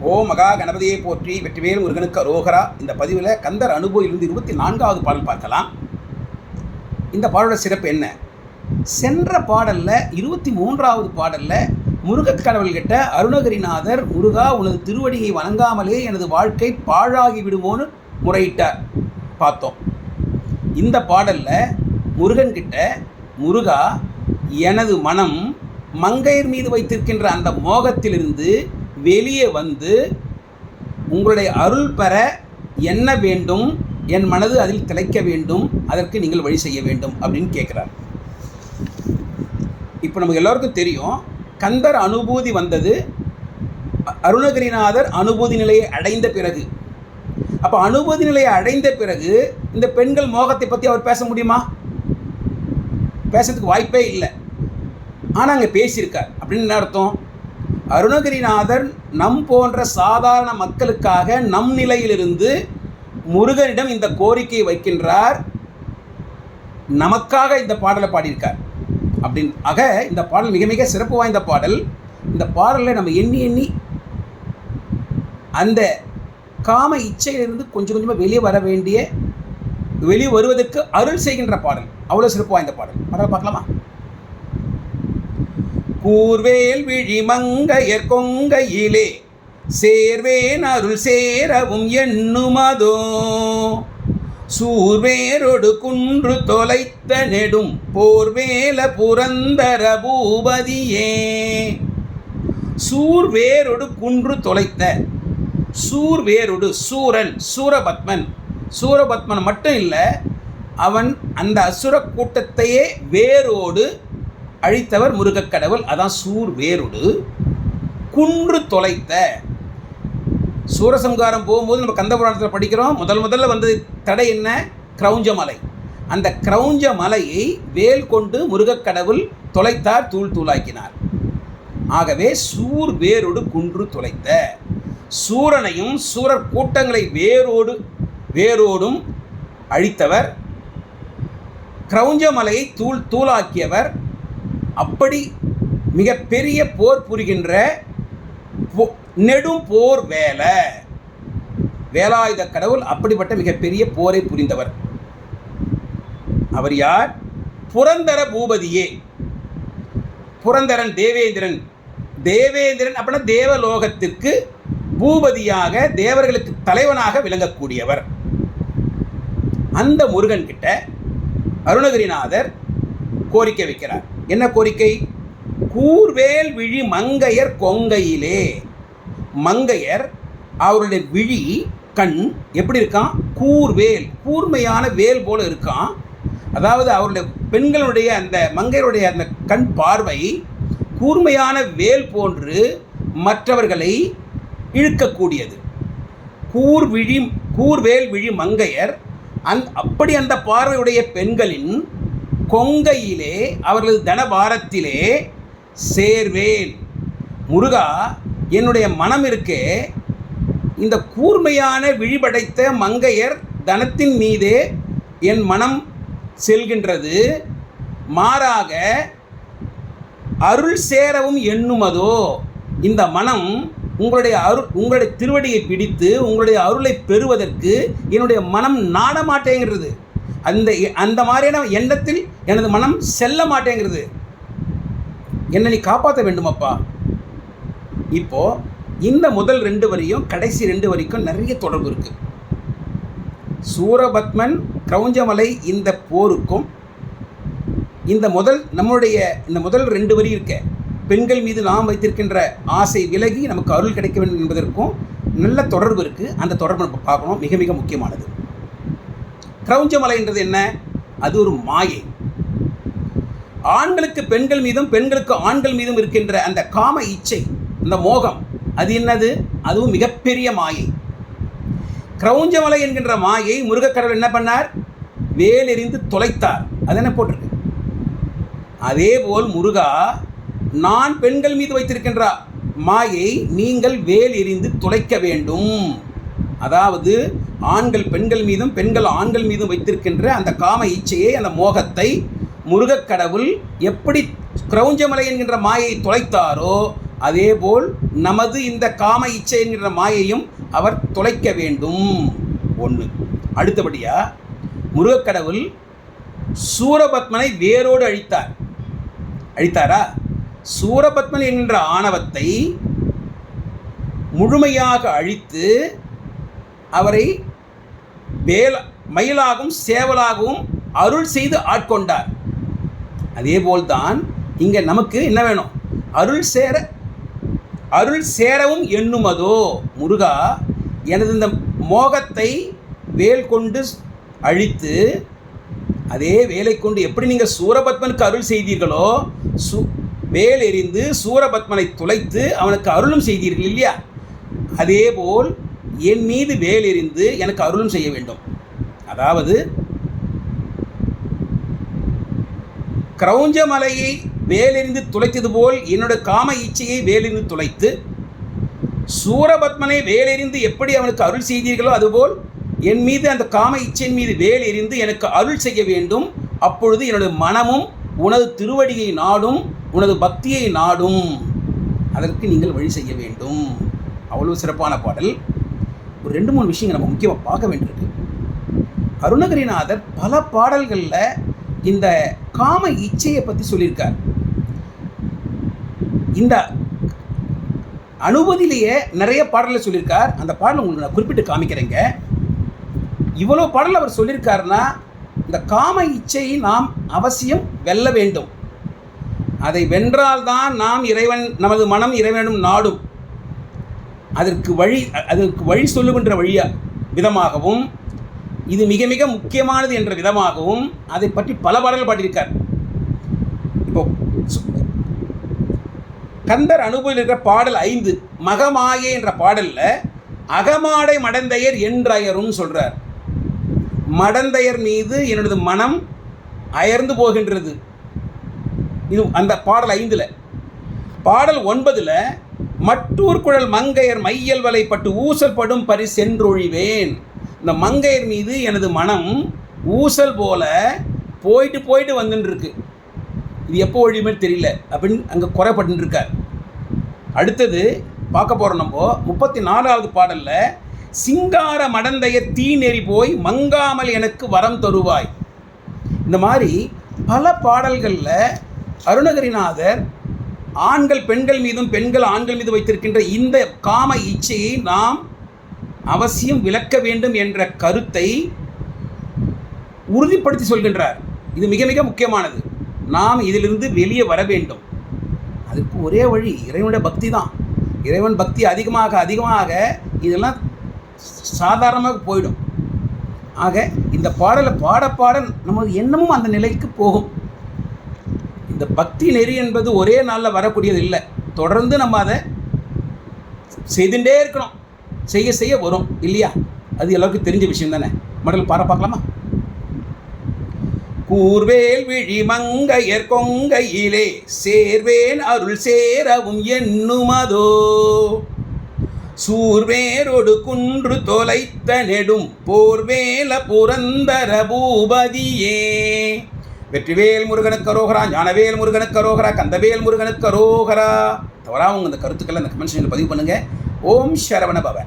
ஓ மகா கணபதியை போற்றி வெற்றிவேல் முருகனுக்கு அரோகரா. இந்த பதிவில் கந்தர் அனுபவிலிருந்து 24வது பாடல் பார்க்கலாம். இந்த பாடலோட சிறப்பு என்ன? சென்ற பாடலில் 23வது பாடலில் முருகக் கடவுள்கிட்ட அருணகிரிநாதர், முருகா உனது திருவடியை வணங்காமலே எனது வாழ்க்கை பாழாகி விடுமோன்னு முறையிட்டார் பார்த்தோம். இந்த பாடலில் முருகன்கிட்ட, முருகா எனது மனம் மங்கையர் மீது வைத்திருக்கின்ற அந்த மோகத்திலிருந்து வெளியே வந்து உங்களுடைய அருள் பெற என்ன வேண்டும், என் மனது அதில் திளைக்க வேண்டும், அதற்கு நீங்கள் வழி செய்ய வேண்டும் அப்படின்னு கேட்குறார். இப்போ நமக்கு எல்லோருக்கும் தெரியும், கந்தர் அனுபூதி வந்தது அருணகிரிநாதர் அனுபூதி நிலையை அடைந்த பிறகு. அப்போ அனுபூதி நிலையை அடைந்த பிறகு இந்த பெண்கள் மோகத்தை பற்றி அவர் பேச முடியுமா? பேசுறதுக்கு வாய்ப்பே இல்லை. ஆனால் அங்கே பேசியிருக்கார். அப்படின்னு என்ன அர்த்தம்? அருணகிரிநாதர் நம் போன்ற சாதாரண மக்களுக்காக நம் நிலையிலிருந்து முருகனிடம் இந்த கோரிக்கையை வைக்கின்றார். நமக்காக இந்த பாடலை பாடியிருக்கார் அப்படின்னு. ஆக இந்த பாடல் மிக மிக சிறப்பு வாய்ந்த பாடல். இந்த பாடலில் நம்ம எண்ணி எண்ணி அந்த காம இச்சையிலிருந்து கொஞ்சம் கொஞ்சமாக வெளியே வருவதற்கு அருள் செய்கின்ற பாடல். அவ்வளோ சிறப்பு வாய்ந்த பாடல். பாடலை பார்க்கலாமா? கூர்வேல் விழி மங்கையர் கொங்கையிலே சேர்வேன் அருள் சேரவும் எண்ணுமதோ, சூர்வேரொடு குன்று தொலைத்த நெடும் போர்வேல புரந்தர பூபதியே. சூர்வேரொடு குன்று தொலைத்த, சூர்வேரொடு சூரன், சூரபத்மன் மட்டும் இல்லை, அவன் அந்த அசுர கூட்டத்தையே வேரோடு அழித்தவர் முருகக் கடவுள். அதான் சூர்வேரொடு. குன்று தொலைத்த, சூரசம்காரம் போகும்போது நம்ம கந்தபுராணத்தில் படிக்கிறோம், முதல்ல வந்தது தடை என்ன? கிரௌஞ்ச மலை. அந்த கிரௌஞ்ச மலையை வேல் கொண்டு முருகக் கடவுள் தொலைத்தார், தூளாக்கினார். ஆகவே சூர்வேரொடு குன்று தொலைத்த, சூரனையும் சூரர் கூட்டங்களை வேரோடும் அழித்தவர், கிரௌஞ்ச மலையை தூளாக்கியவர். அப்படி மிக பெரிய போர் புரிகின்ற நெடும் போர் வேலாயுத கடவுள். அப்படிப்பட்ட மிகப்பெரிய போரை புரிந்தவர். அவர் யார்? புரந்தர பூபதியே. புரந்தரன் தேவேந்திரன் அப்படின்னா தேவலோகத்திற்கு பூபதியாக, தேவர்களுக்கு தலைவனாக விளங்கக்கூடியவர். அந்த முருகன் கிட்ட அருணகிரிநாதர் கோரிக்கை வைக்கிறார். என்ன கோரிக்கை? கூர்வேல் விழி மங்கையர் கொங்கையிலே. மங்கையர் அவருடைய விழி, கண் எப்படி இருக்கான்? கூர்வேல், கூர்மையான வேல் போல இருக்கான். அதாவது அவருடைய பெண்களுடைய அந்த மங்கையருடைய அந்த கண் பார்வை கூர்மையான வேல் போன்று மற்றவர்களை இழுக்கக்கூடியது. கூர்வேல் விழி மங்கையர் அப்படி அந்த பார்வையுடைய பெண்களின் கொங்கையிலே, அவர்களது தனபாரத்திலே சேர்வேன். முருகா என்னுடைய மனம் இருக்கே, இந்த கூர்மையான விழிபடைத்த மங்கையர் தனத்தின் மீதே என் மனம் செல்கின்றது. மாறாக அருள் சேரவும் எண்ணுமதோ, இந்த மனம் உங்களுடைய திருவடியை பிடித்து உங்களுடைய அருளை பெறுவதற்கு என்னுடைய மனம் நாட மாட்டேங்கிறது. அந்த மாதிரியான எண்ணத்தில் எனது மனம் செல்ல மாட்டேங்கிறது. என்னை நீ காப்பாற்ற வேண்டுமப்பா. இப்போ இந்த முதல் 2 வரியும் கடைசி 2 வரிக்கும் நிறைய தொடர்பு இருக்கு. சூரபத்மன், கிரௌஞ்சமலை இந்த போருக்கும் இந்த முதல் 2 வரி இருக்க, பெண்கள் மீது நாம் வைத்திருக்கின்ற ஆசை விலகி நமக்கு அருள் கிடைக்க வேண்டும் என்பதற்கும் நல்ல தொடர்பு இருக்குது. அந்த தொடர்பு நம்ம பார்க்கணும். மிக மிக முக்கியமானது. கிரௌஞ்சமலைன்றது என்ன? அது ஒரு மாயை. ஆண்களுக்கு பெண்கள் மீதும் பெண்களுக்கு ஆண்கள் மீதும் இருக்கின்ற அந்த காம இச்சை, அந்த மோகம், அது என்னது? அதுவும் மிகப்பெரிய மாயை. கிரௌஞ்சமலை என்கின்ற மாயை முருகக் கடவுள் என்ன பண்ணார்? வேல் எறிந்து தொலைத்தார். அது என்ன போட்டிருக்கு? அதேபோல் முருகா, நான் பெண்கள் மீது வைத்திருக்கின்ற மாயை நீங்கள் வேல் எறிந்து தொலைக்க வேண்டும். அதாவது ஆண்கள் பெண்கள் மீதும் பெண்கள் ஆண்கள் மீதும் வைத்திருக்கின்ற அந்த காம இச்சையை, அந்த மோகத்தை முருகக் கடவுள் எப்படி கிரௌஞ்சமலை என்கின்ற மாயை தொலைத்தாரோ அதேபோல் நமது இந்த காம இச்சை என்கிற மாயையும் அவர் தொலைக்க வேண்டும். ஒன்று. அடுத்தபடியாக முருகக்கடவுள் சூரபத்மனை வேரோடு அழித்தாரா? சூரபத்மன் என்கின்ற ஆணவத்தை முழுமையாக அழித்து அவரை மயிலாகவும் சேவலாகவும் அருள் செய்து ஆட்கொண்டார். அதேபோல்தான் இங்கே நமக்கு என்ன வேணும்? அருள் சேரவும் எண்ணுமதோ முருகா, எனது இந்த மோகத்தை வேல் கொண்டு அழித்து அதே வேலை கொண்டு எப்படி நீங்கள் சூரபத்மனுக்கு அருள் செய்தீர்களோ, வேல் எறிந்து சூரபத்மனை துளைத்து அவனுக்கு அருளும் செய்தீர்கள் இல்லையா? அதேபோல் என் மீது வேல் எறிந்து எனக்கு அருளும் செய்ய வேண்டும். அதாவது கிரௌஞ்ச மலையை வேலெறிந்து துளைத்தது போல் என்னோட காம இச்சையை வேலெறிந்து துளைத்து, சூரபத்மனை வேலெறிந்து எப்படி அவனுக்கு அருள் செய்தீர்களோ அதுபோல் என் மீது அந்த காம இச்சையின் மீது வேல் எறிந்து எனக்கு அருள் செய்ய வேண்டும். அப்பொழுது என்னுடைய மனமும் உனது திருவடியை நாடும், உனது பக்தியை நாடும். அதற்கு நீங்கள் வழி செய்ய வேண்டும். அவ்வளோ சிறப்பான பாடல். ஒரு 2-3 விஷயங்கள் நம்ம முக்கியமாக பார்க்க வேண்டியிருக்கு. அருணகிரிநாதர் பல பாடல்களில் இந்த காம இச்சையை பற்றி சொல்லியிருக்கார். இந்த அனுபதியிலேயே நிறைய பாடலை சொல்லியிருக்கார். அந்த பாடலை உங்களுக்கு நான் குறிப்பிட்டு காமிக்கிறேங்க. இவ்வளோ பாடல் அவர் சொல்லியிருக்காருன்னா இந்த காம இச்சையை நாம் அவசியம் வெல்ல வேண்டும். அதை வென்றால்தான் நாம் நமது மனம் இறைவனும் நாடும். அதற்கு வழி சொல்லுகின்ற விதமாகவும், இது மிக மிக முக்கியமானது என்ற விதமாகவும் அதை பற்றி பல பாடல்கள் பாடியிருக்கார். இப்போ கந்தர் அனுபவியில் இருக்கிற பாடல் 5 மகமாயே என்ற பாடலில் அகமாடை மடந்தையர் என்றயரும் சொல்கிறார். மடந்தையர் மீது என்னோடது மனம் அயர்ந்து போகின்றது. இது அந்த பாடல் 5. பாடல் 9 மற்றூர் குழல் மங்கையர் மையல் வலைப்பட்டு ஊசல் படும் பரி சென்றொழிவேன். இந்த மங்கையர் மீது எனது மனம் ஊசல் போல போயிட்டு வந்துட்டுருக்கு. இது எப்போ ஒழியுமே தெரியல அப்படின்னு அங்கே குறைப்பட்டுருக்கார். அடுத்தது பார்க்க போகிறோம் நம்ம 34வது பாடலில் சிங்கார மடந்தையர் தீ நெறி போய் மங்காமல் எனக்கு வரம் தருவாய். இந்த மாதிரி பல பாடல்களில் அருணகிரிநாதர் ஆண்கள் பெண்கள் மீதும் பெண்கள் ஆண்கள் மீது வைத்திருக்கின்ற இந்த காம இச்சையை நாம் அவசியம் விளக்க வேண்டும் என்ற கருத்தை உறுதிப்படுத்தி சொல்கின்றார். இது மிக மிக முக்கியமானது. நாம் இதிலிருந்து வெளியே வர வேண்டும். அதுக்கு ஒரே வழி இறைவனுடைய பக்தி தான். இறைவன் பக்தி அதிகமாக இதெல்லாம் சாதாரணமாக போயிடும். ஆக இந்த பாடலை பாட நமது எண்ணமும் அந்த நிலைக்கு போகும். இந்த பக்தி நெறி என்பது ஒரே நாளில் வரக்கூடியது இல்லை. தொடர்ந்து நம்ம அதை செய்துட்டே இருக்கணும். செய்ய வரும் இல்லையா? அது எல்லாருக்கும் தெரிஞ்ச விஷயம் தானே. மடல் பார்க்கலாமா? கூர்வேல் விழி மங்கையர் கொங்கையிலே சேர்வேன் அருள் சேரவும் எண்ணுமதோ சூர்வேரோடு குன்று தொலைத்த நெடும் போர்வேல புரந்தர பூபதியே. வெற்றிவேல் முருகனுக்கு அரோகரா, ஞானவேல் முருகனுக்கு அரோகரா, கந்தவேல் முருகனுக்கு அரோகரா. தவறாக உங்கள் இந்த கருத்துக்களை இந்த கமெண்ட் செக்ஷனில் பதிவு பண்ணுங்கள். ஓம் சரவண பவ.